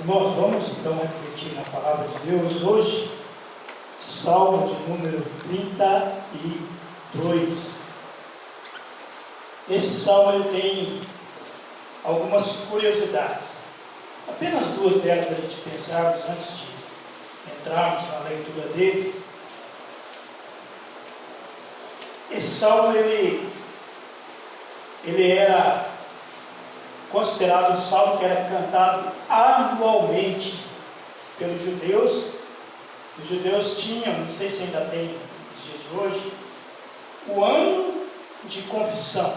Irmãos, vamos então refletir na palavra de Deus hoje, Salmo de número 32. Esse salmo ele tem algumas curiosidades, apenas duas delas para a gente pensarmos antes de entrarmos na leitura dele. Esse salmo ele era considerado um salmo que era cantado anualmente pelos judeus. Os judeus tinham, não sei se ainda tem nos dias de hoje, o ano de confissão.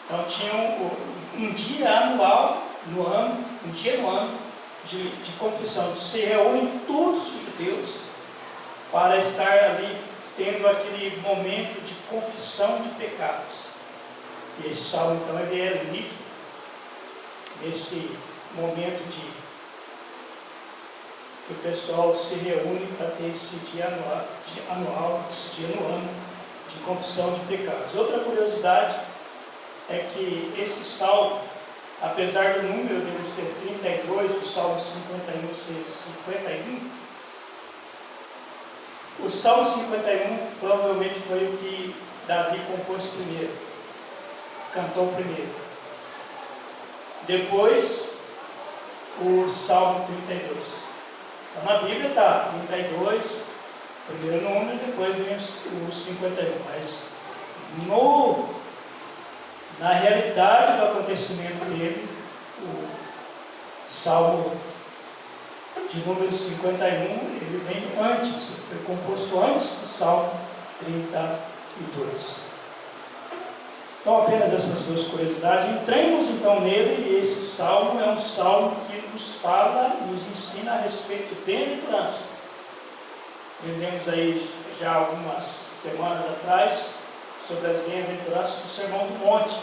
Então tinham um dia anual no ano, um dia no ano de confissão, de se reúnem todos os judeus para estar ali tendo aquele momento de confissão de pecados. E esse salmo então ele é lido nesse momento de que o pessoal se reúne para ter esse dia anual, esse dia no ano de confissão de pecados. Outra curiosidade é que esse salmo, apesar do número dele ser 32, o salmo 51 ser 51, o salmo 51 provavelmente foi o que Davi compôs primeiro, cantou primeiro. Depois, o salmo 32. Então, na Bíblia está 32, primeiro número, depois vem o 51. Mas na realidade do acontecimento dele, o salmo de número 51, ele vem antes, foi composto antes do salmo 32. Então, apenas essas duas curiosidades. Entremos então nele, e esse salmo é um salmo que nos fala, nos ensina a respeito de bem-aventurança. Vivemos aí já algumas semanas atrás sobre as bem-aventuranças do Sermão do Monte.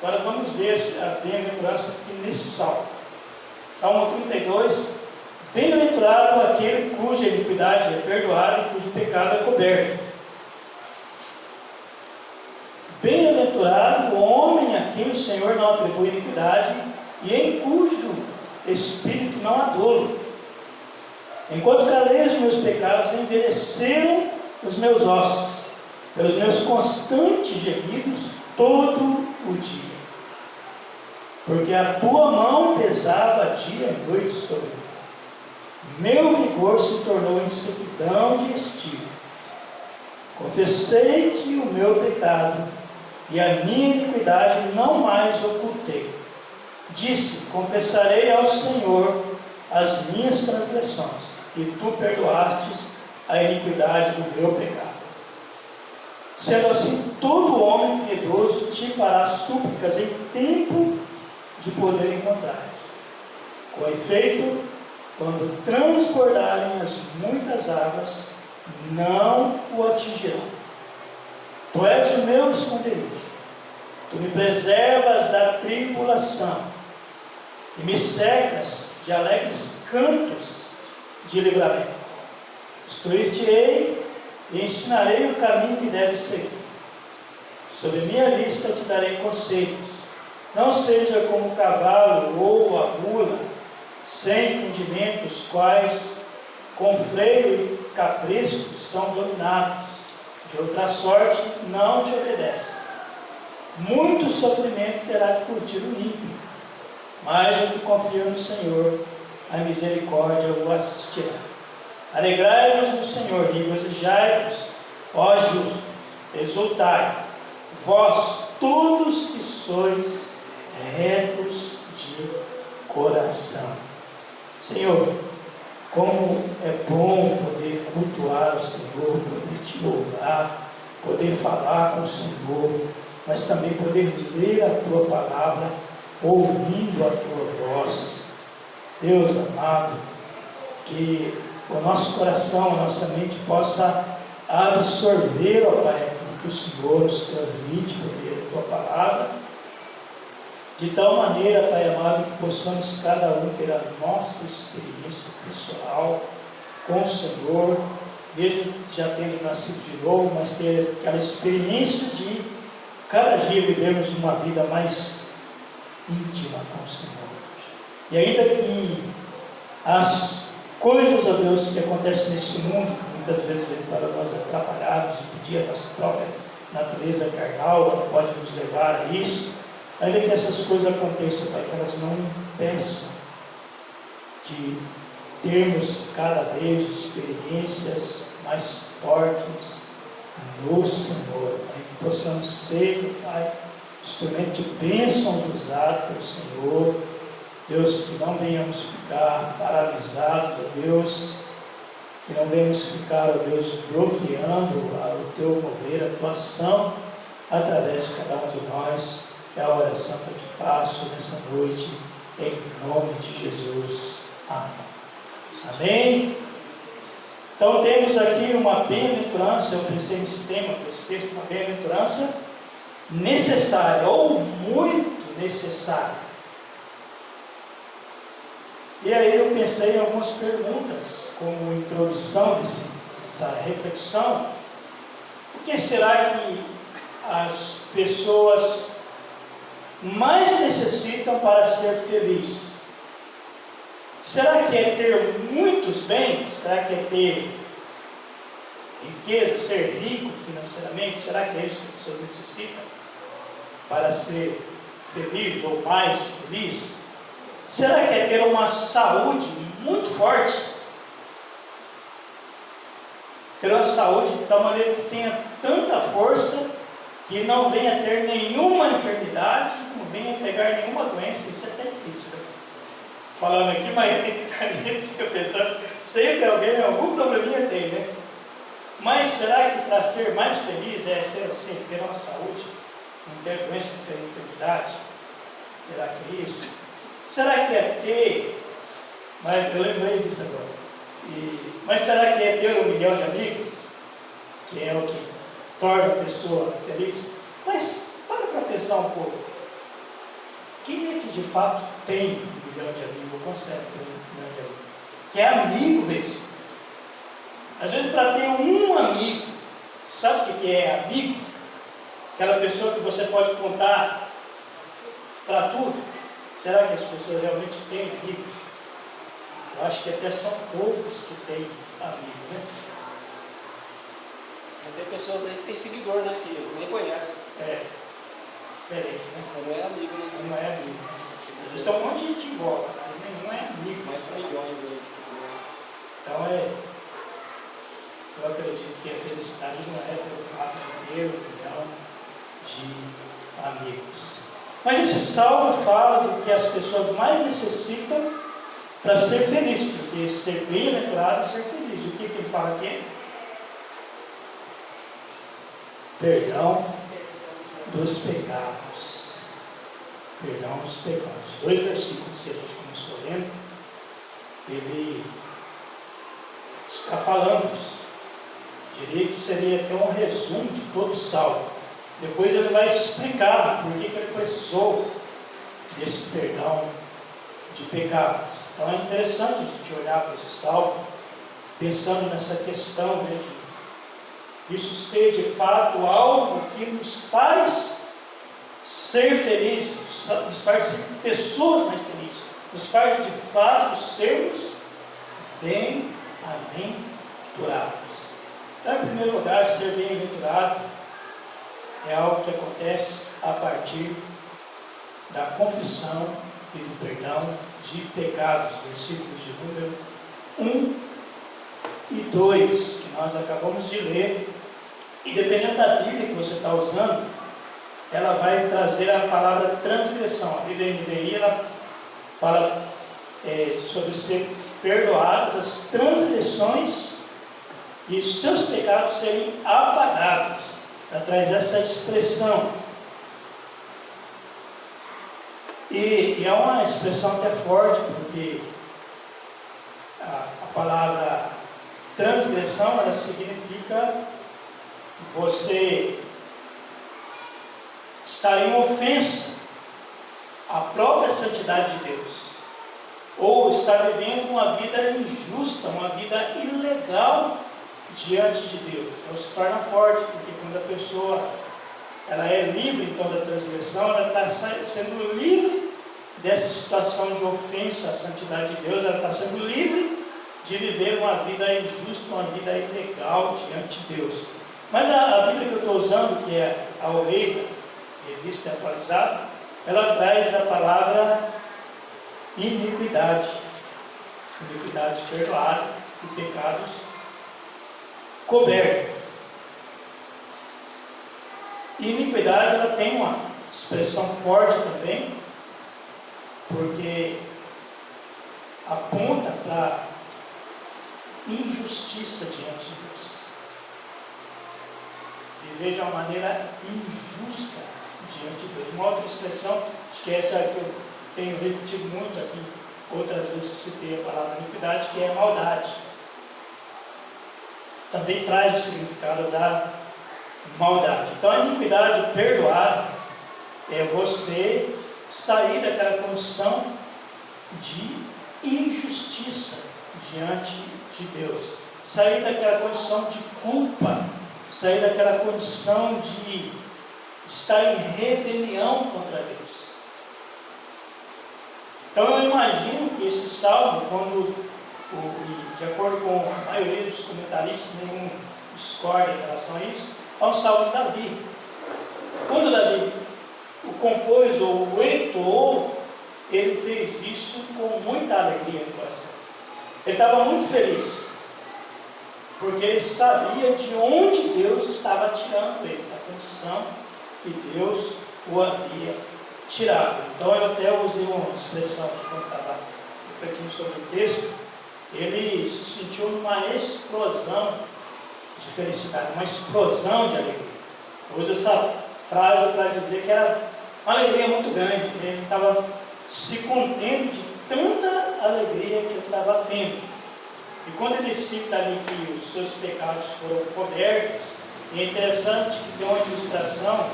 Agora vamos ver a bem-aventurança aqui nesse salmo. Salmo 32, bem-aventurado aquele cuja iniquidade é perdoada e cujo pecado é coberto. Bem-aventurado o homem a quem o Senhor não atribui iniquidade e em cujo espírito não há dolo. Enquanto calejo meus pecados, envelheceram os meus ossos, pelos meus constantes gemidos todo o dia. Porque a tua mão pesava dia e noite sobre mim. Meu vigor se tornou em sequidão de estio. Confessei-te o meu pecado, e a minha iniquidade não mais ocultei. Disse: confessarei ao Senhor as minhas transgressões, e tu perdoastes a iniquidade do meu pecado. Sendo assim, todo homem piedoso te fará súplicas em tempo de poder encontrar. Com efeito, quando transbordarem as muitas águas, não o atingirão. Tu és o meu esconderijo, tu me preservas da tribulação, e me cercas de alegres cantos de livramento. Instruir-te-ei e ensinarei o caminho que deves seguir. Sobre minha lista te darei conselhos. Não seja como o cavalo ou a mula, sem condimentos, quais com freio e capricho são dominados. De outra sorte não te obedece. Muito sofrimento terá de curtir o ímpio, mas o que confia no Senhor, a misericórdia o assistirá. Alegrai-vos no Senhor, regozijai-vos, ó justo, exultai, vós todos que sois retos de coração. Senhor, como é bom poder cultuar o Senhor, poder te louvar, poder falar com o Senhor, mas também poder ler a tua palavra, ouvindo a tua voz. Deus amado, que o nosso coração, a nossa mente possa absorver, ó Pai, aquilo que o Senhor nos transmite por meio da tua palavra, de tal maneira, Pai amado, que possamos cada um ter a nossa experiência pessoal com o Senhor, mesmo já tendo nascido de novo, mas ter aquela experiência de cada dia vivermos uma vida mais íntima com o Senhor. E ainda que as coisas, ó Deus, que acontecem nesse mundo, muitas vezes vem para nós atrapalhados e pedir a nossa própria natureza carnal, ela pode nos levar a isso, ainda que essas coisas aconteçam, Pai, que elas não impeçam de termos cada vez experiências mais fortes no Senhor, Pai, que possamos ser, Pai, instrumento de bênção usado pelo Senhor, Deus, que não venhamos ficar paralisados, ó Deus, que não venhamos ficar, ó Deus, bloqueando o Teu mover, a Tua ação, através de cada um de nós. É a oração que eu te faço nessa noite, em nome de Jesus. Amém. Amém? Então temos aqui uma bem-aventurança, eu pensei nesse tema, nesse texto, uma bem-aventurança necessária, ou muito necessária. E aí eu pensei em algumas perguntas, como introdução dessa reflexão. O que será que as pessoas mais necessitam para ser felizes? Será que é ter muitos bens? Será que é ter riqueza, ser rico financeiramente? Será que é isso que as pessoas necessitam para ser feliz ou mais feliz? Será que é ter uma saúde muito forte? Ter uma saúde de tal maneira que tenha tanta força que não venha ter nenhuma enfermidade, não venha pegar nenhuma doença. Isso é até difícil, né? Falando aqui, mas a gente fica pensando, sempre alguém, algum probleminha tem, né? Mas será que para ser mais feliz é ser assim, ter uma saúde, não ter doença, não ter enfermidade? Será que é isso? Será que é ter, mas eu lembrei disso agora, mas será que é ter 1 milhão de amigos? Que é o que torna a pessoa feliz? Mas para pensar um pouco, quem é que de fato tem 1 milhão de amigos, ou consegue ter 1 milhão de amigos? Que é amigo mesmo. Às vezes para ter um amigo, sabe o que é amigo? Aquela pessoa que você pode contar para tudo. Será que as pessoas realmente têm amigos? Eu acho que até são poucos que têm amigos, né? Tem pessoas aí que têm seguidor, né? Que nem conhecem. É, diferente, né? Então não é amigo, né? Não é amigo. Eles estão um monte de gente em volta, mas nenhum é amigo. Mais de milhões aí de seguidores. Então eu acredito que a felicidade não é pelo fato de ter 1 milhão de amigos. Mas esse salmo fala do que as pessoas mais necessitam para ser feliz, porque ser bem-aventurado é ser feliz. O que ele fala aqui? Perdão dos pecados. Perdão dos pecados. 2 versículos que a gente começou lendo, ele está falando isso. Diria que seria até um resumo de todo o salmo. Depois ele vai explicar por que ele precisou desse perdão de pecados. Então é interessante a gente olhar para esse salmo, pensando nessa questão, né, de isso ser de fato algo que nos faz ser felizes, nos faz ser pessoas mais felizes, nos faz de fato sermos bem-aventurados. Então, em primeiro lugar, ser bem-aventurado é algo que acontece a partir da confissão e do perdão de pecados, versículos de número 1 e 2, que nós acabamos de ler, e dependendo da Bíblia que você está usando, ela vai trazer a palavra transgressão. A Bíblia NVI, ela fala sobre ser perdoadas as transgressões e os seus pecados serem apagados. Ela traz essa expressão. E é uma expressão até forte, porque a palavra transgressão, ela significa você estar em ofensa à própria santidade de Deus, ou estar vivendo uma vida injusta, uma vida ilegal diante de Deus. Então se torna forte, porque quando a pessoa ela é livre então da transgressão, ela está sendo livre dessa situação de ofensa à santidade de Deus, ela está sendo livre de viver uma vida injusta, uma vida ilegal diante de Deus. Mas a Bíblia que eu estou usando, que é a Almeida, revista atualizada, ela traz a palavra iniquidade. Iniquidade perdoada e pecados cobertos. Iniquidade, ela tem uma expressão forte também, porque aponta para injustiça diante de Deus. Viver de uma maneira injusta diante de Deus. Uma outra expressão, acho que essa que eu tenho repetido muito aqui, outras vezes citei a palavra iniquidade, que é maldade. Também traz o significado da maldade. Então a iniquidade perdoada é você sair daquela condição de injustiça diante de Deus, sair daquela condição de culpa, sair daquela condição de estar em rebelião contra Deus. Então eu imagino que esse salmo, de acordo com a maioria dos comentaristas, nenhum discorda em relação a isso, é um salmo de Davi. Quando Davi o compôs ou o entoou, ele fez isso com muita alegria no coração. Ele estava muito feliz, porque ele sabia de onde Deus estava tirando ele, da condição que Deus o havia tirado. Então eu até usei uma expressão quando estava refletindo sobre o texto, ele se sentiu numa explosão de felicidade, uma explosão de alegria. Eu uso essa frase para dizer que era uma alegria muito grande, ele estava se contendo de tanta alegria que ele estava tendo. E quando ele cita ali que os seus pecados foram cobertos, é interessante que tem uma ilustração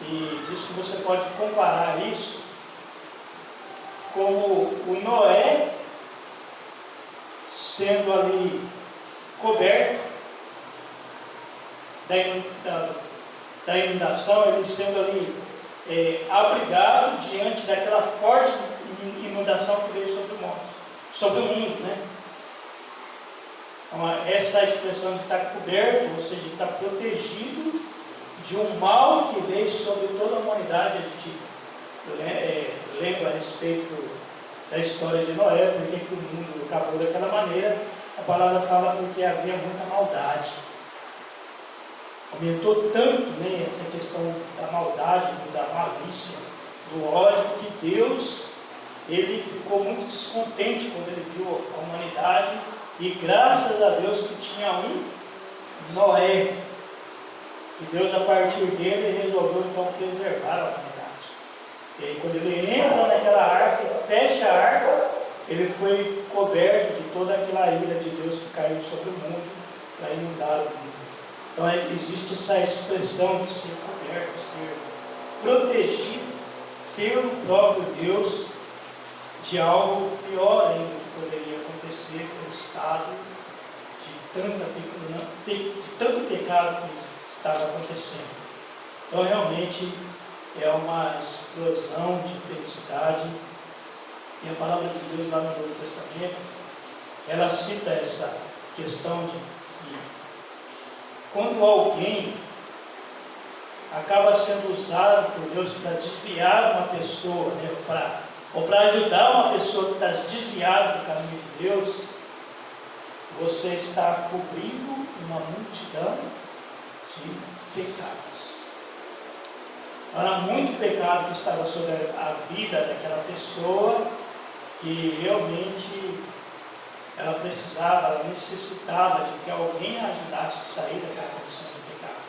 e diz que você pode comparar isso como o Noé sendo ali coberto da inundação, ele sendo ali abrigado diante daquela forte inundação que veio sobre o mundo, né? Então, essa expressão de estar coberto, ou seja, de estar protegido de um mal que veio sobre toda a humanidade. A gente lembra a respeito da história de Noé, porque que o mundo acabou daquela maneira. A palavra fala porque havia muita maldade. Aumentou tanto, né, essa questão da maldade, da malícia, do ódio, que Deus ele ficou muito descontente quando ele viu a humanidade, e graças a Deus que tinha um Noé, e Deus a partir dele resolveu então preservar a humanidade. E aí quando ele entra naquela arca, fecha a arca, ele foi coberto de toda aquela ira de Deus que caiu sobre o mundo para inundar o mundo. Então existe essa expressão de ser coberto, ser protegido pelo próprio Deus de algo pior ainda que poderia acontecer pelo estado de tanto pecado que estava acontecendo. Então realmente é uma explosão de felicidade. E a palavra de Deus lá no Novo Testamento, ela cita essa questão de que quando alguém acaba sendo usado por Deus para desviar uma pessoa, né, ou para ajudar uma pessoa que está desviada do caminho de Deus, você está cobrindo uma multidão de pecados. Era muito pecado que estava sobre a vida daquela pessoa, que realmente ela precisava, ela necessitava de que alguém a ajudasse a sair daquela condição de pecado.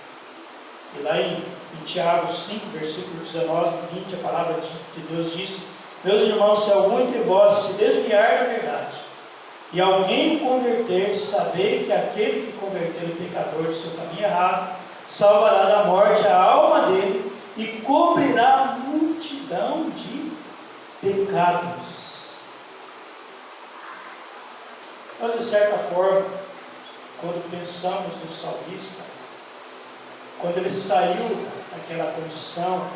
E lá em Tiago 5, versículo 19 e 20, a palavra de Deus diz: meus irmãos, se algum entre vós se desviar da verdade, e alguém o converter, sabei que aquele que converter o pecador do seu caminho errado, salvará da morte a alma dele e cobrirá a multidão de pecados. Mas, de certa forma, quando pensamos no salmista, quando ele saiu daquela condição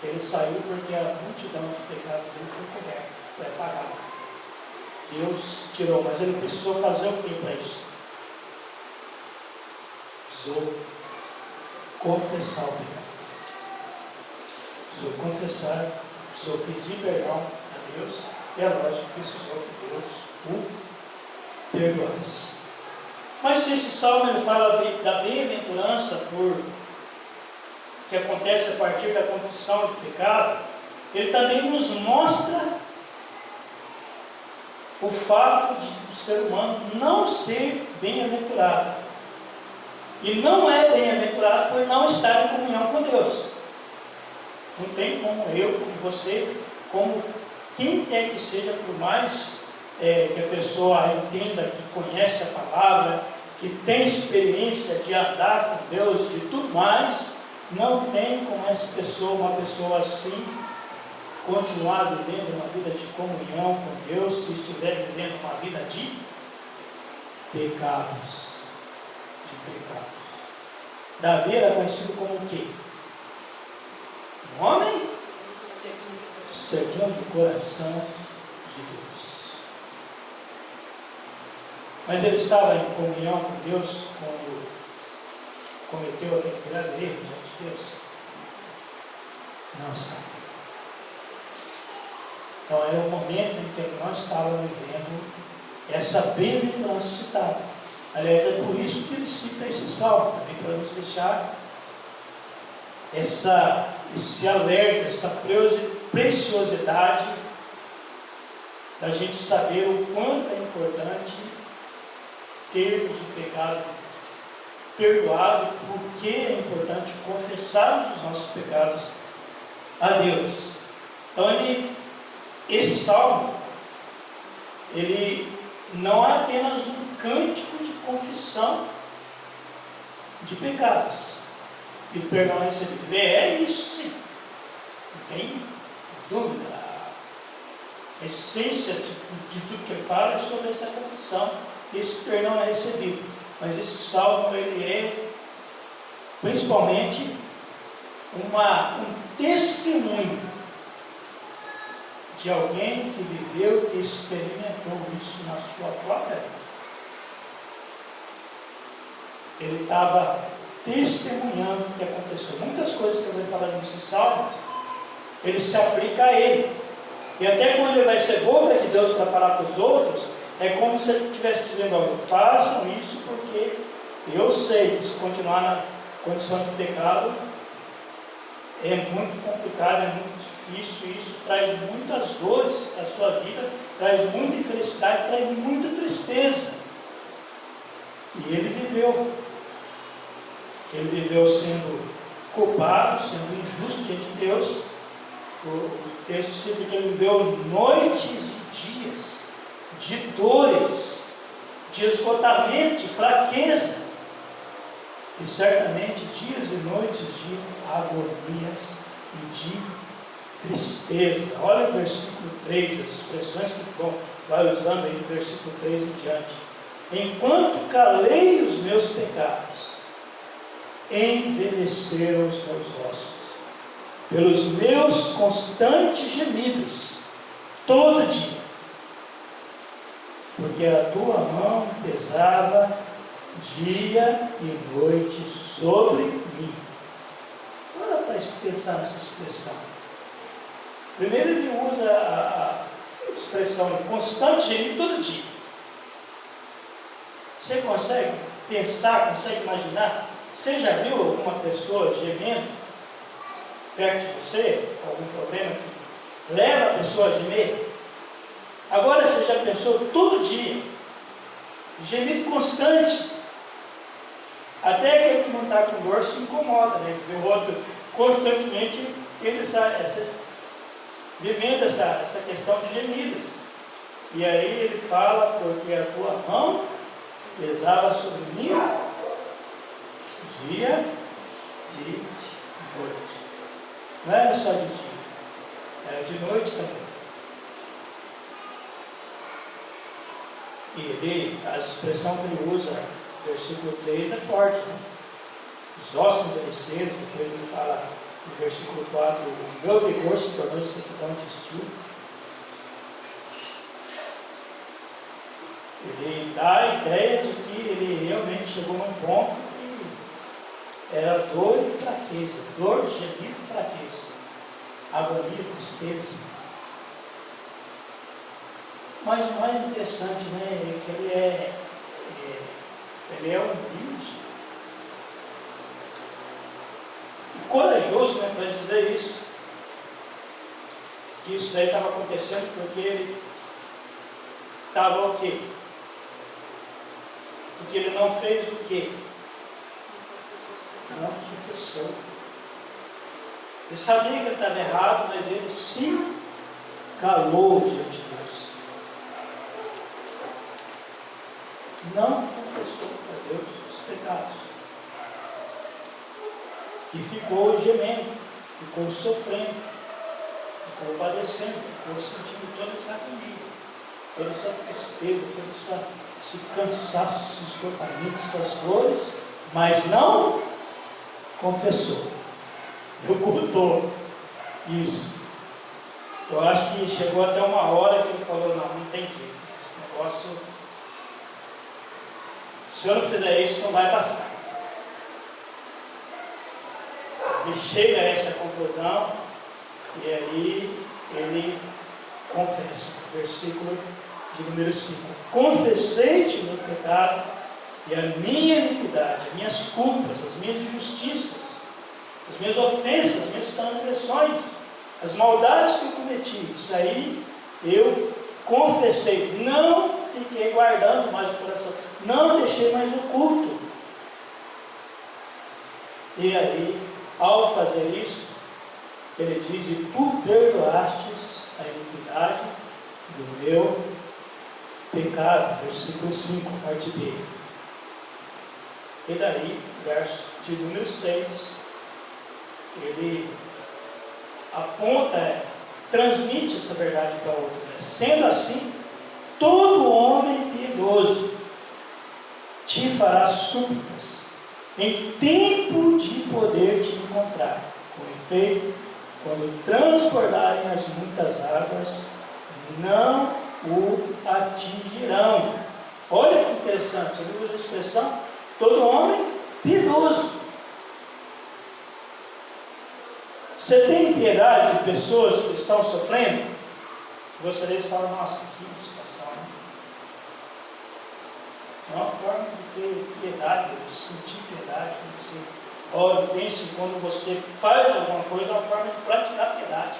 Ele saiu porque a multidão de pecado dele foi coberta, foi apagada. Deus tirou, mas ele precisou fazer o que para isso? Precisou confessar o pecado. Precisou confessar, precisou pedir perdão a Deus, e é lógico que precisou que Deus o perdoasse. Mas se esse salmo ele fala da bem-aventurança que acontece a partir da confissão de pecado, ele também nos mostra o fato de o ser humano não ser bem-aventurado. E não é bem-aventurado por não estar em comunhão com Deus. Não tem como eu, como você, como quem quer que seja, por mais que a pessoa entenda, que conhece a palavra, que tem experiência de andar com Deus, de tudo mais, não tem como essa pessoa, uma pessoa assim, continuar vivendo uma vida de comunhão com Deus, se estiver vivendo uma vida de pecados. Davi era conhecido como o quê? Um homem segundo o coração de Deus. Mas ele estava em comunhão com Deus quando cometeu aquele grande erro diante de Deus? Não estava. Então era o momento em que nós estávamos vivendo essa bem-aventurança citada. Aliás, é por isso que ele cita esse salmo, também para nos deixar esse alerta, essa preciosidade da gente saber o quanto é importante termos o pecado perdoado, porque é importante confessarmos os nossos pecados a Deus. Então esse salmo, ele não é apenas um cântico de confissão de pecados e perdão recebido. É isso sim, não tem dúvida. A essência de tudo que ele fala é sobre essa confissão, esse perdão é recebido. Mas esse salmo, ele é principalmente um testemunho de alguém que viveu e experimentou isso na sua própria vida. Ele estava testemunhando o que aconteceu. Muitas coisas que eu vou falar nesse salmo, ele se aplica a ele. E até quando ele vai ser boca de Deus para falar para os outros, é como se ele estivesse dizendo: olha, façam isso porque eu sei que se continuar na condição de pecado é muito complicado, é muito difícil, e isso traz muitas dores à sua vida, traz muita infelicidade, traz muita tristeza. E ele viveu sendo culpado, sendo injusto diante de Deus. O texto cita que ele viveu noites e dias de dores, de esgotamento, de fraqueza, e certamente dias e noites de agonias e de tristeza. Olha o versículo 3, as expressões que vai usando aí do versículo 3 em diante. Enquanto calei os meus pecados, envelheceram os meus ossos, pelos meus constantes gemidos, todo dia, porque a tua mão pesava dia e noite sobre mim. Olha para pensar nessa expressão. Primeiro ele usa a expressão de constante gemido todo dia. Você consegue pensar, consegue imaginar? Você já viu alguma pessoa gemendo perto de você, algum problema que leva a pessoa a gemer? Agora você já pensou todo dia, gemido constante, até aquele que não está com dor se incomoda, né? O outro constantemente vivendo essa questão de gemido. E aí ele fala: porque a tua mão pesava sobre mim dia e noite. Não era só de dia, era de noite também. E a expressão que ele usa, versículo 3, é forte, né? Os ossos envelheceram, depois ele fala no versículo 4, o meu vigor se tornou sequidão de estilo. Ele dá a ideia de que ele realmente chegou num ponto que era dor e fraqueza, dor, gemido e fraqueza, agonia, tristeza. Mas o mais interessante, né, é que ele é humilde e corajoso, né, para dizer isso. Que isso daí estava acontecendo porque ele estava o quê? Porque ele não fez o quê? Não confessou. Ele sabia que ele estava errado, mas ele se calou diante de Deus. Não confessou para Deus os pecados. E ficou gemendo, ficou sofrendo, ficou padecendo, ficou sentindo toda essa agonia, toda essa tristeza, todo esse cansaço, esse esgotamento, essas dores, mas não confessou, ocultou isso. Eu acho que chegou até uma hora que ele falou, não tem jeito, esse negócio, se eu não fizer isso, não vai passar. Ele chega a essa conclusão, e aí ele confessa, versículo de número 5, confessei-te o meu pecado e a minha iniquidade, as minhas culpas, as minhas injustiças, as minhas ofensas, as minhas transgressões, as maldades que eu cometi, isso aí eu confessei, não fiquei guardando mais o coração, não deixei mais oculto. E aí, ao fazer isso, ele diz, e tu perdoastes a iniquidade do meu pecado, versículo 5, parte B. E daí, verso de número 6, ele aponta, transmite essa verdade para o outro. Sendo assim, todo homem piedoso te fará súplicas, em tempo de poder te encontrar. Com efeito, quando transbordarem as muitas águas, não o atingirão. Olha que interessante, ele usa a expressão, todo homem piedoso. Você tem piedade de pessoas que estão sofrendo? Gostaria de falar, nossa, que situação, né? É uma forma de ter piedade, de sentir piedade, quando você ora, pense, quando você faz alguma coisa, é uma forma de praticar piedade.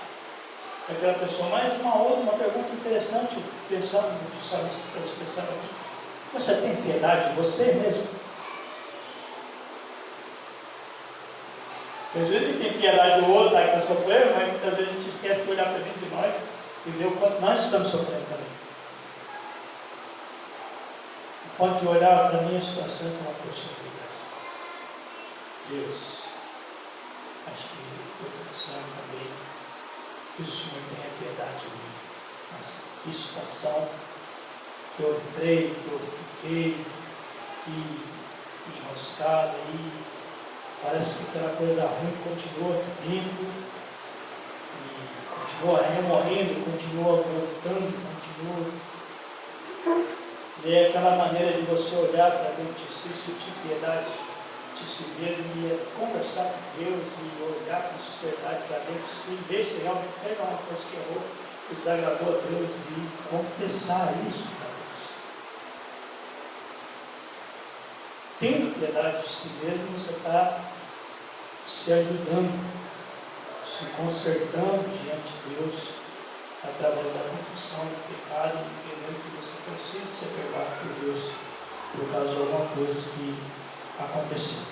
Aquela pessoa, mas uma pergunta interessante, pensando no que salmista está expressando aqui. Você tem piedade de você mesmo? Às vezes a gente tem piedade do outro, que está sofrendo, mas muitas vezes a gente esquece de olhar para dentro de nós e ver o quanto nós estamos sofrendo também. Pode olhar para a minha situação e falar, poxa vida, Deus, acho que eu estou precisando também que o Senhor tenha piedade de mim. Mas que situação que eu entrei, que eu fiquei enroscado aí. Parece que aquela coisa ruim continua aqui dentro, e continua remorrendo, continua voltando, continua. E é aquela maneira de você olhar para dentro de si, sentir piedade, de si mesmo, e conversar com Deus, e olhar com sinceridade para dentro de si, ver se realmente fez uma coisa que errou, que desagradou a Deus, e confessar isso para Deus. Tendo piedade de si mesmo, você está se ajudando, se consertando diante de Deus, através da confissão do pecado, entendendo que você precisa ser perdoado por Deus, por causa de alguma coisa que aconteceu.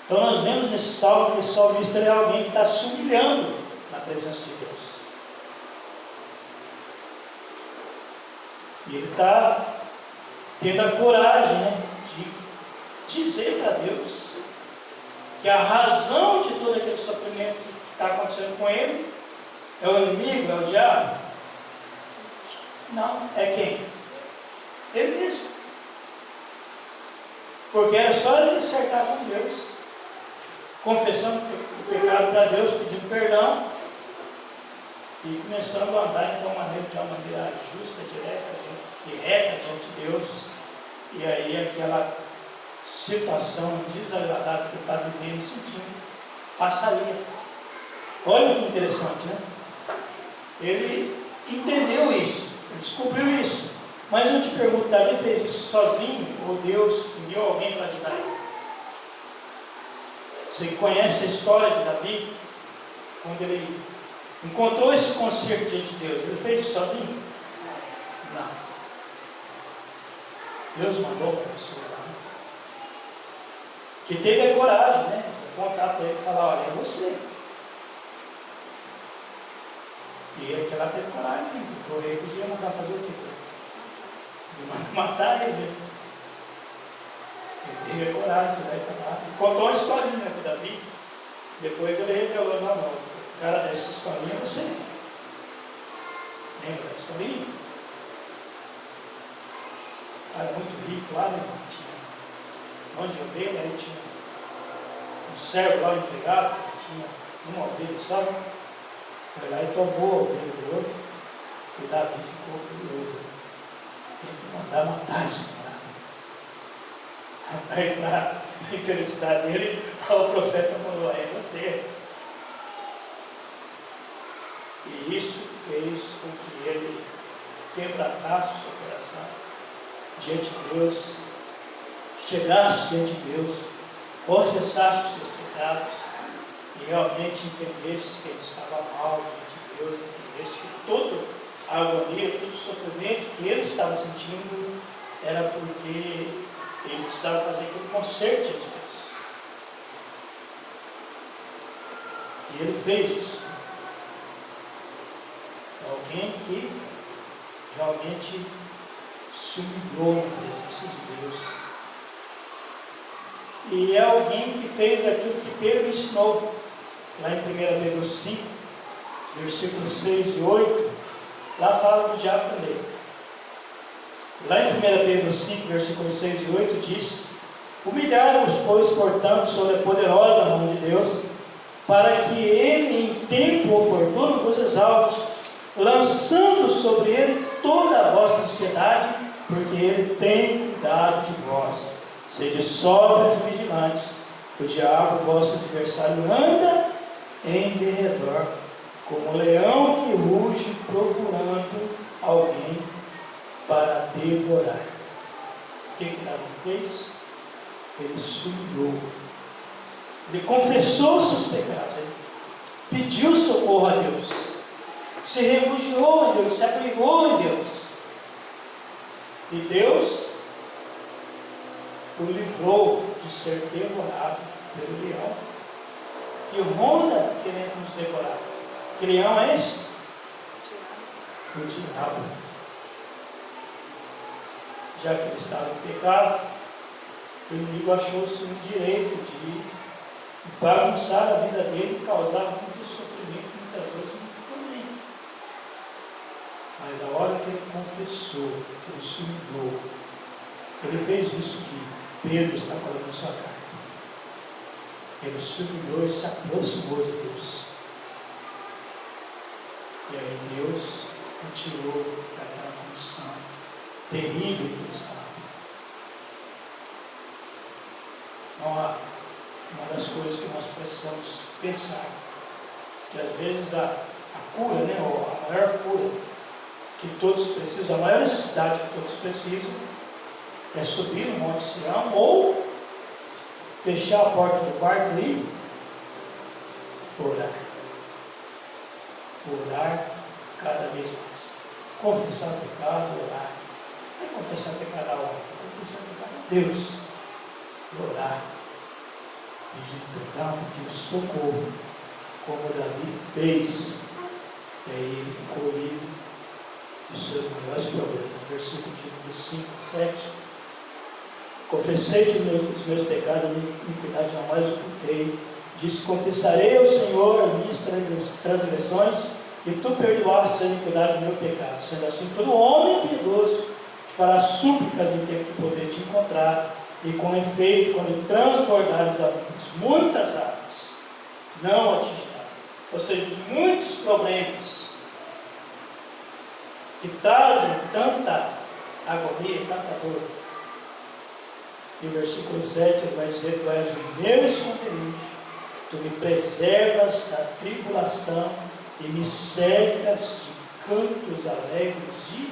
Então nós vemos nesse salmo que esse salmista é alguém que está se humilhando na presença de Deus. E ele está tendo a coragem, né, de dizer para Deus que a razão de todo aquele sofrimento que está acontecendo com ele é o inimigo, é o diabo? Não, é quem? Ele mesmo. Porque era só ele acertar com Deus. confessando o pecado para Deus, pedindo perdão e começando a andar então de uma maneira justa, direta e reta diante de Deus. E aí aquela situação desagradável que ele está vivendo, sentindo, passaria. Olha que interessante, né? Ele entendeu isso, ele descobriu isso. Mas eu te pergunto, Davi fez isso sozinho ou Deus enviou alguém para ajudar ele? Você conhece a história de Davi? Quando ele encontrou esse conserto diante de Deus, ele fez isso sozinho? Não. Deus mandou uma pessoa lá, que teve a coragem, né? De contar para ele e falar: olha, é você. E ele que lá teve coragem, porque o rei podia mandar fazer o quê? De matar ele. Ele teve a coragem de falar. Ele contou uma historinha para Davi. Depois ele revelou: não, o cara dessa historinha é você. Lembra da historinha? O cara muito rico lá, né? Tinha onde ovelha, aí tinha um servo lá empregado, tinha uma ovelha só. Foi lá e tomou a ovelha do outro. E Davi ficou furioso. Tem que mandar matar esse cara. Aí, para a infelicidade dele, o profeta falou: é você. E isso fez com que ele quebratasse o seu coração diante de Deus, chegasse diante de Deus, confessasse os seus pecados e realmente entendesse que ele estava mal diante de Deus, entendesse que toda a agonia, todo o sofrimento que ele estava sentindo era porque ele precisava fazer aquele conserto diante de Deus. E ele fez isso. Alguém que realmente se humilhou na presença de Deus. E é alguém que fez aquilo que Pedro ensinou, lá em 1 Pedro 5, versículos 6 e 8, lá fala do diabo também. Lá em 1 Pedro 5, versículos 6 e 8 diz: humilhai-vos, pois, portanto, sob a poderosa mão de Deus, para que ele, em tempo oportuno, vos exalte, lançando sobre ele toda a vossa ansiedade, porque ele tem cuidado de vós. Sede sóbrios e vigilantes, o diabo, vosso adversário, anda em derredor, como um leão que ruge, procurando alguém para devorar. O que Davi fez? Ele se humilhou. Ele confessou os seus pecados. Ele pediu socorro a Deus. Se refugiou em Deus, se abrigou em Deus. E Deus o livrou de ser devorado pelo leão que ronda querendo nos devorar. Que leão é esse? O diabo. Já que ele estava em pecado, o inimigo achou-se um direito de bagunçar a vida dele e causar muito sofrimento, muitas vezes muito tormento. Mas a hora que ele confessou, que ele se humilhou, ele fez isso que Pedro está falando na sua carta. Ele se humilhou e se aproximou de Deus. E aí Deus o tirou daquela condição terrível que ele estava. Uma das coisas que nós precisamos pensar, que às vezes a cura, né, ou a maior cura que todos precisam, a maior necessidade que todos precisam, é subir no Monte Sião ou fechar a porta do quarto e orar. Orar cada vez mais. Confessar o pecado, orar. Não é confessar o pecado a hora, é confessar o pecado a Deus. Orar. Pedir perdão, pedir socorro, como Davi fez. E aí ele ficou livre dos seus maiores problemas. Versículo 5, 7. Confessei os meus pecados, a minha iniquidade jamais ocultei. Disse: confessarei ao Senhor as minhas transgressões, e tu perdoaste a iniquidade do meu pecado. Sendo assim, todo homem piedoso te fará súplicas em tempo de poder te encontrar, e com efeito, quando transbordares muitas águas, não atingirá. Ou seja, os muitos problemas que trazem tanta agonia, tanta dor. E o versículo 7 ele vai dizer: tu és o meu esconderijo, tu me preservas da tribulação e me cercas de cantos alegres de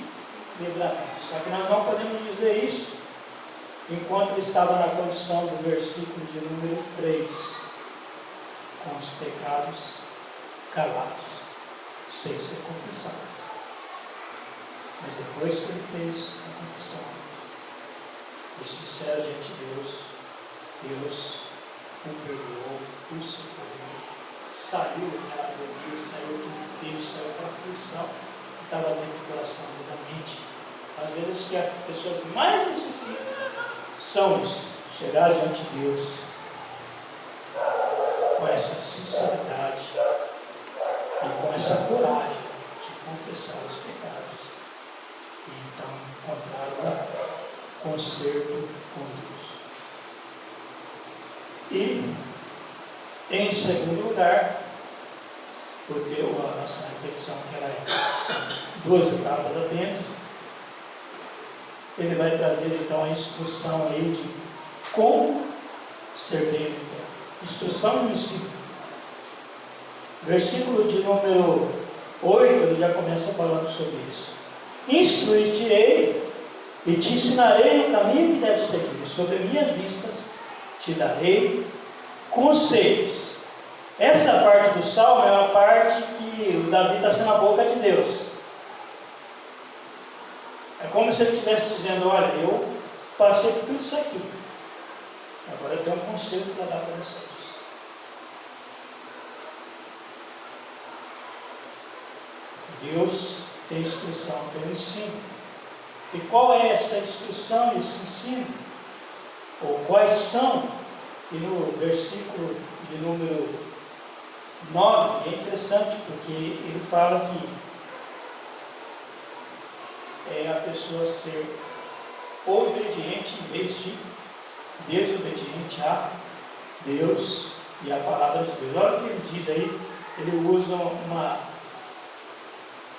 livramento. Só que nós não podemos dizer isso enquanto ele estava na condição do versículo de número 3, com os pecados calados, sem ser confessado. Mas depois que ele fez a confissão, e sincero diante de Deus, Deus o perdoou, o socorreu, saiu daquela agonia, saiu do peso, saiu da aflição que estava dentro do coração e da mente. Às vezes que a pessoa que mais necessita são isso, chegar diante de Deus com essa sinceridade e com essa coragem de confessar os pecados e então encontrar o conserto com Deus. E em segundo lugar, porque a nossa reflexão que ela são duas etapas apenas, ele vai trazer então a instrução aí de como ser bem, instrução no ensino. Versículo de número 8, ele já começa falando sobre isso. Instruir-te-ei e te ensinarei o caminho que deve seguir, sobre minhas vistas te darei conselhos. Essa parte do Salmo é uma parte que o Davi está sendo a boca de Deus. É como se ele estivesse dizendo: olha, eu passei por tudo isso aqui, agora eu tenho um conselho para dar para vocês. Deus tem instrução, tem ensino. E qual é essa instrução e esse ensino? Ou quais são? E no versículo de número 9, é interessante, porque ele fala que é a pessoa ser obediente em vez de desobediente a Deus e a palavra de Deus. Olha o que ele diz aí, ele usa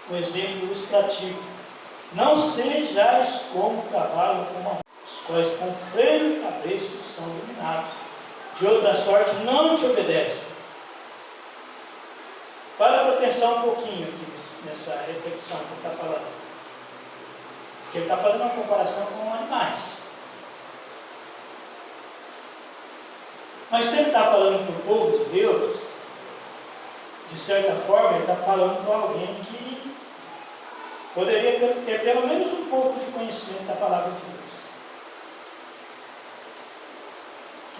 um exemplo ilustrativo. Não sejais como o cavalo com uma os quais com freio e cabresto são dominados, de outra sorte não te obedecem. Para pensar um pouquinho aqui nessa reflexão que ele está falando. Porque ele está fazendo uma comparação com animais. Mas se ele está falando para o povo de Deus, de certa forma, ele está falando para alguém que poderia ter pelo menos um pouco de conhecimento da palavra de Deus.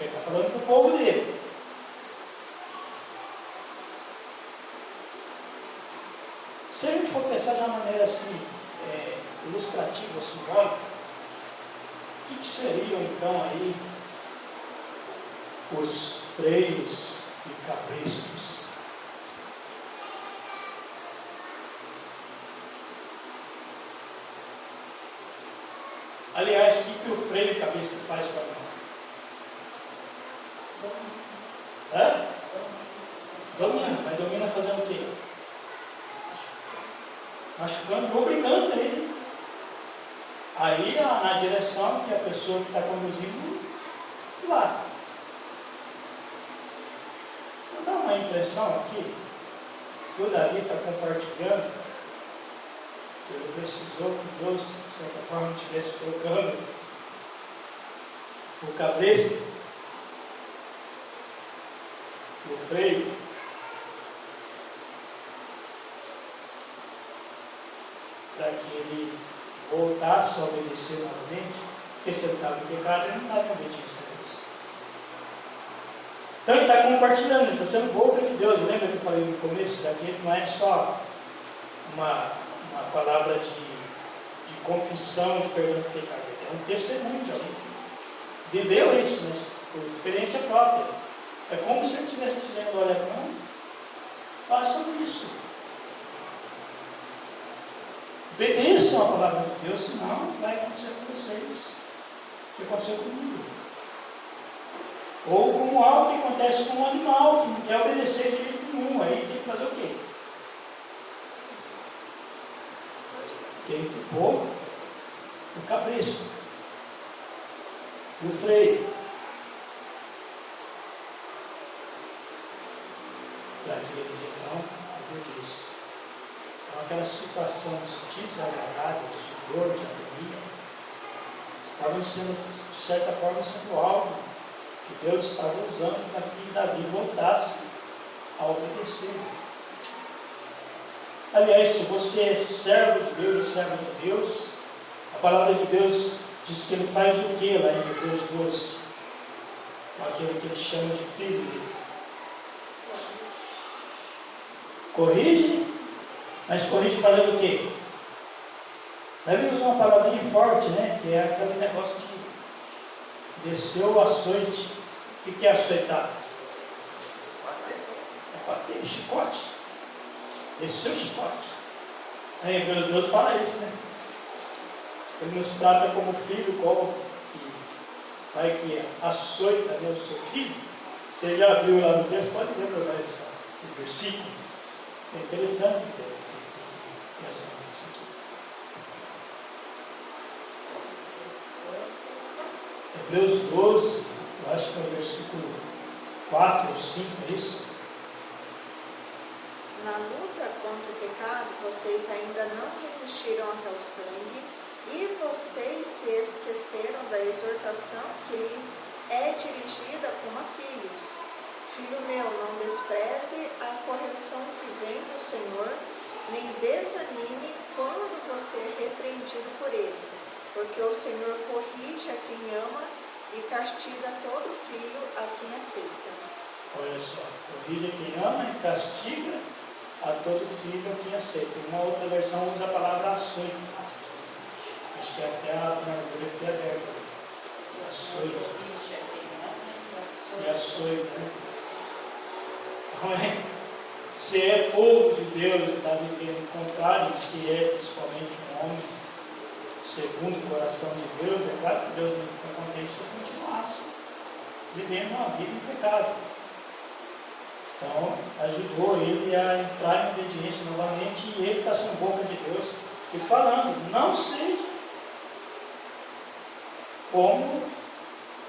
Ele está falando para o povo dele. Se a gente for pensar de uma maneira assim, ilustrativa ou simbólica, o que seriam então aí os freios e cabrestos? Aliás, o que o freio e cabresto faz para nós? Domina, mas domina fazendo o quê? Machucando, obrigando ele. Aí na direção que a pessoa que está conduzindo vai. Vou dar uma impressão aqui que o Davi está compartilhando, que ele precisou que Deus, de certa forma, estivesse colocando o cabresto, o freio, para que ele voltasse a obedecer novamente, porque se ele estava em pecado, ele não estava em obediência a Deus. Então ele está compartilhando, ele está sendo boca de Deus. Lembra que eu falei no começo? Daqui não é só uma palavra de confissão de perdão de pecado, é um testemunho de alguém que viveu isso, né, por experiência própria. É como se ele estivesse dizendo: olha, não façam isso. Obedeçam a palavra de Deus, senão vai acontecer com vocês o que aconteceu comigo. Ou como algo que acontece com um animal, que não quer obedecer de jeito nenhum. Aí tem que fazer o quê? Tem que pôr o cabresto, o freio, para que eles então obedeçam. Então aquela situação desagradável, de dor, de agonia, estavam sendo, de certa forma, sendo algo que Deus estava usando para que Davi voltasse a obedecer. Aliás, se você é servo de Deus e servo de Deus, a palavra de Deus diz que ele faz o que lá em Hebreus 12? Aquele que ele chama de filho dele. Corrige, mas corrige fazendo o quê? Davi usa uma palavrinha forte, né? Que é aquele negócio de descer o açoite. O que é açoitar? É bater, chicote. Desceu o chicote. Aí Hebreus 12 fala isso, né? Ele nos trata como filho, como pai que açoita, né, o seu filho. Você já viu lá no texto, pode ver esse versículo. É interessante essa isso aqui. Hebreus 12, eu acho que é o versículo 4 ou 5, é isso? Na luta contra o pecado, vocês ainda não resistiram até o sangue, e vocês se esqueceram da exortação que lhes é dirigida como a filhos. Filho meu, não despreze a correção que vem do Senhor, nem desanime quando você é repreendido por ele, porque o Senhor corrige a quem ama e castiga todo filho a quem aceita. Olha só, corrige a quem ama e castiga a todo filho a quem aceita. Uma outra versão usa a palavra açoite. Acho que até a armadura aqui é aberta. Açoite. E açoite, né? Se é povo de Deus, está vivendo o contrário, se é principalmente um homem segundo o coração de Deus, é claro que Deus não fica contente de continuar vivendo uma vida em pecado. Então, ajudou ele a entrar em obediência novamente, e ele está sendo boca de Deus e falando, não seja como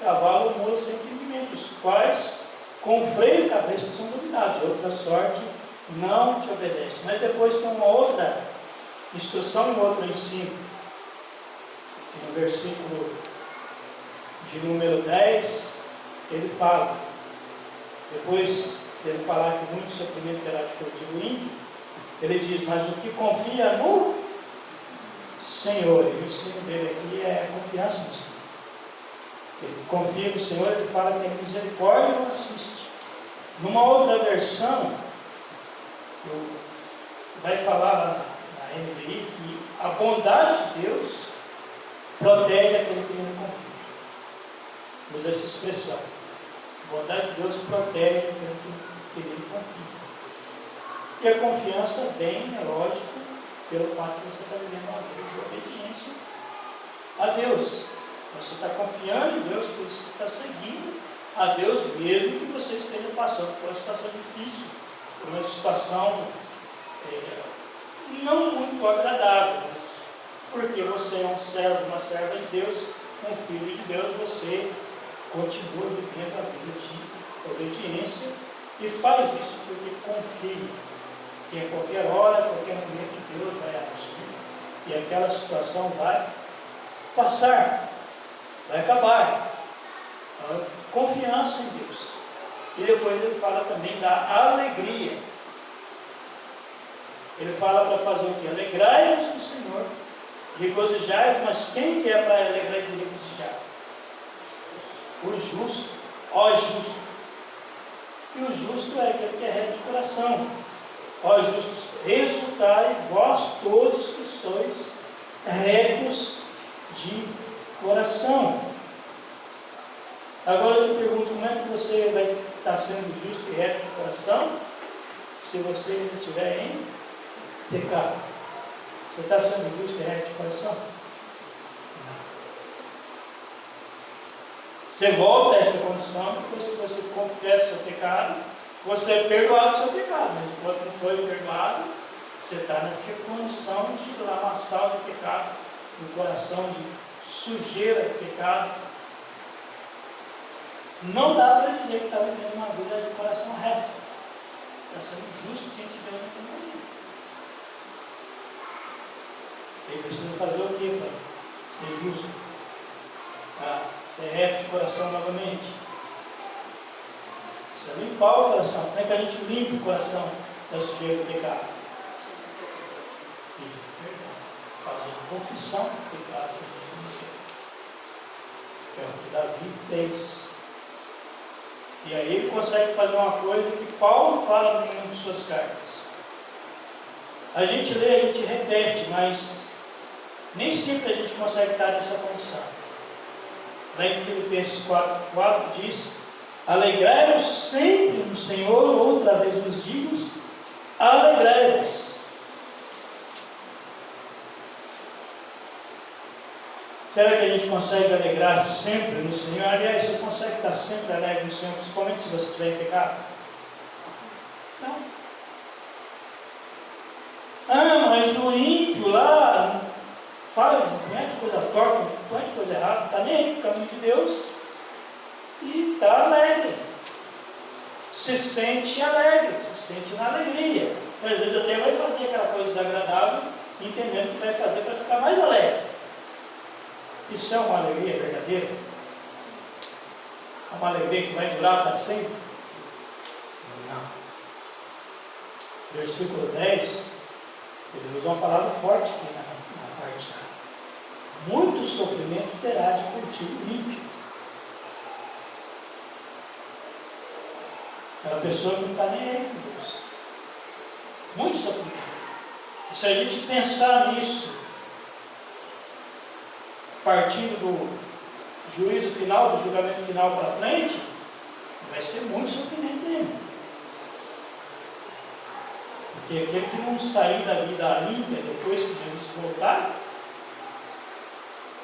cavalo ou mula sem entendimento, os quais com freio e cabeça são dominados, outra sorte não te obedece. Mas depois tem uma outra instrução e um outro ensino. No versículo de número 10, ele fala, depois ele falar que muito sofrimento terá de curtir o ímpio, ele diz, mas o que confia no Senhor, e o ensino dele aqui é a confiança no Senhor. Ele confia no Senhor, ele fala que a misericórdia o assiste. Numa outra versão, vai falar lá na NVI que a bondade de Deus protege aquele que não confia. Usa essa expressão. A bondade de Deus protege aquele que ele confia. E a confiança vem, é lógico, pelo fato de você estar vivendo uma vida de obediência a Deus. Você está confiando em Deus, porque você está seguindo a Deus, mesmo que você esteja passando por uma situação difícil, por uma situação não muito agradável. Porque você é um servo, uma serva de Deus, um filho de Deus, você continua vivendo a vida de obediência e faz isso porque confia que em qualquer hora, em qualquer momento Deus vai agir e aquela situação vai passar, vai acabar. Então, confiança em Deus. E depois ele fala também da alegria. Ele fala para fazer o quê? Alegrai-vos no Senhor, regozijai-vos, mas quem que é para alegrar e regozijar? O justo, ó justo. E o justo é aquele que é reto de coração. Ó justos, exultai vós todos que sois retos de coração. Agora eu te pergunto, como é que você vai estar sendo justo e reto de coração se você ainda estiver em pecado? Você está sendo justo e reto de coração? Não. Você volta a essa condição, depois que você confessa o seu pecado, você é perdoado do seu pecado, mas enquanto não foi perdoado, você está nessa condição de lamaçal de pecado, no coração de sujeira de pecado. Não dá para dizer que está vivendo uma vida de coração reto. Está sendo justo diante de Deus naquele momento. Ele precisa fazer o quê para ser justo? Para ser reto de coração novamente. Precisa limpar o coração. Como é que a gente limpa o coração da sujeira do pecado? Pedir perdão. Fazendo confissão do pecado que a gente não fez. É o que Davi fez. E aí ele consegue fazer uma coisa que Paulo fala em uma de suas cartas. A gente lê, a gente repete, mas nem sempre a gente consegue estar nessa condição. Lá em Filipenses 4 diz: alegrai-vos sempre no Senhor, outra vez nos digo, alegrai-vos. Será que a gente consegue alegrar sempre no Senhor? Aliás, você consegue estar sempre alegre no Senhor, principalmente se você estiver em pecado? Não. Ah, mas o ímpio lá faz de coisa torta, faz de coisa errada, está nem aí no caminho de Deus e está alegre. Se sente alegre, se sente na alegria. Às vezes até vai fazer aquela coisa desagradável, entendendo que vai fazer para ficar mais alegre. Isso é uma alegria verdadeira? É uma alegria que vai durar para sempre? Não. Versículo 10, ele usa uma palavra forte aqui na parte A. Muito sofrimento terá de curtir o ímpio. Aquela pessoa que não está nem aí com Deus. Muito sofrimento. E se a gente pensar nisso, partindo do juízo final, do julgamento final para frente, vai ser muito sofrimento mesmo. Porque aquele que não sair da vida limpa depois que Jesus voltar,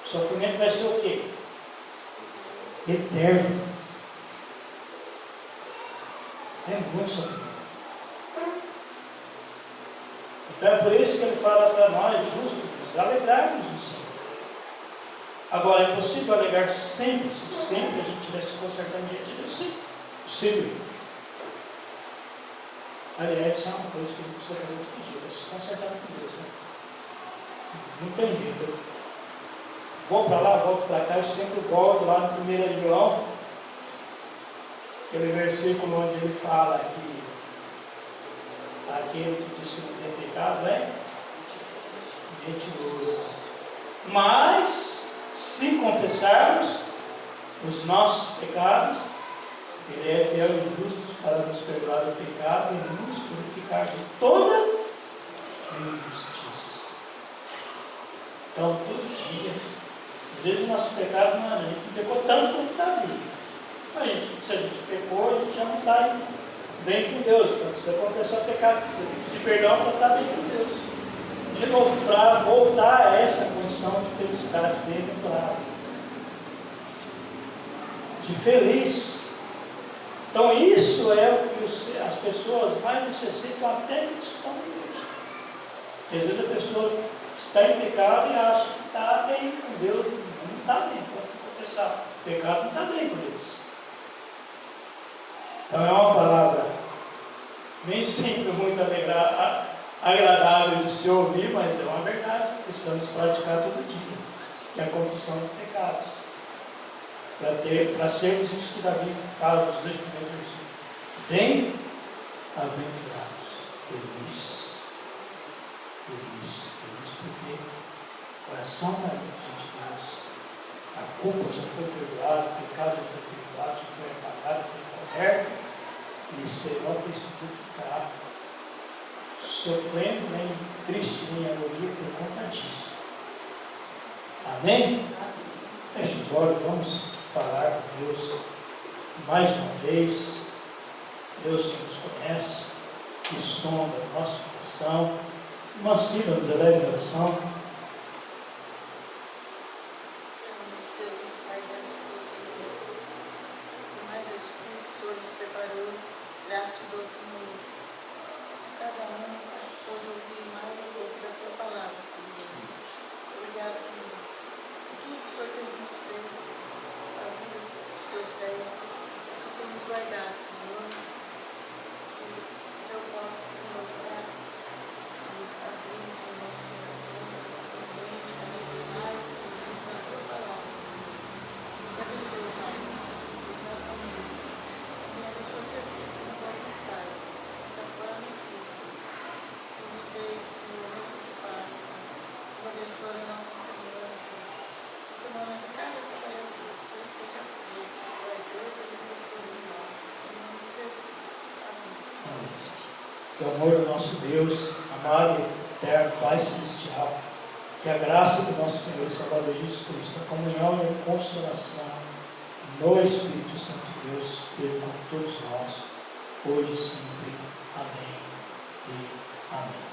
o sofrimento vai ser o quê? Eterno. É muito sofrimento. Então é por isso que ele fala para nós, justos, alegrarmos no Senhor. Agora, é possível alegar sempre, se sempre a gente estiver se consertando diante de Deus? Sim, possível. Aliás, isso é uma coisa que a gente precisa fazer todo dia, é se consertar com Deus. Né? Não tem jeito. Eu vou para lá, volto para cá, eu sempre volto lá no 1 João, aquele versículo onde ele fala que aquele que diz que não tem pecado é mentiroso. Mas, se confessarmos os nossos pecados, Ele é fiel e justo para nos perdoar o pecado e nos purificar de toda injustiça. Então, todo dia, às vezes o nosso pecado não é, a gente pecou tanto quanto está ali. Se a gente pecou, a gente já não está bem com Deus. Então, precisa confessar o pecado, precisa pedir perdão para estar bem com Deus. De novo, para voltar a essa condição de felicidade bem-aventurada, de feliz. Então, isso é o que as pessoas mais necessitam, até que estão em Deus. Às vezes a pessoa está em pecado e acha que está bem com Deus, não está bem, pode confessar. O pecado não está bem com Deus. Então, é uma palavra nem sempre muito agradável de se ouvir, mas é uma verdade que precisamos praticar todo dia, que é a confissão de pecados, para sermos isso que Davi fala nos 2 primeiros versículos: bem-aventurados, feliz, porque o coração está diante de Deus, a culpa já foi perdoada, o pecado já foi perdoado, já foi apagado, foi coberto, e você não precisa ficar sofrendo, nem triste, nem agonia por conta disso. Amém? Feche os olhos, vamos falar com Deus mais uma vez. Deus que nos conhece, que sonda o nosso coração, mancia nos eleve em oração. amor do nosso Deus, amado e eterno Pai Celestial, que a graça do nosso Senhor e Salvador Jesus Cristo, a comunhão e a consolação no Espírito Santo de Deus, esteja com todos nós, hoje e sempre. Amém e amém.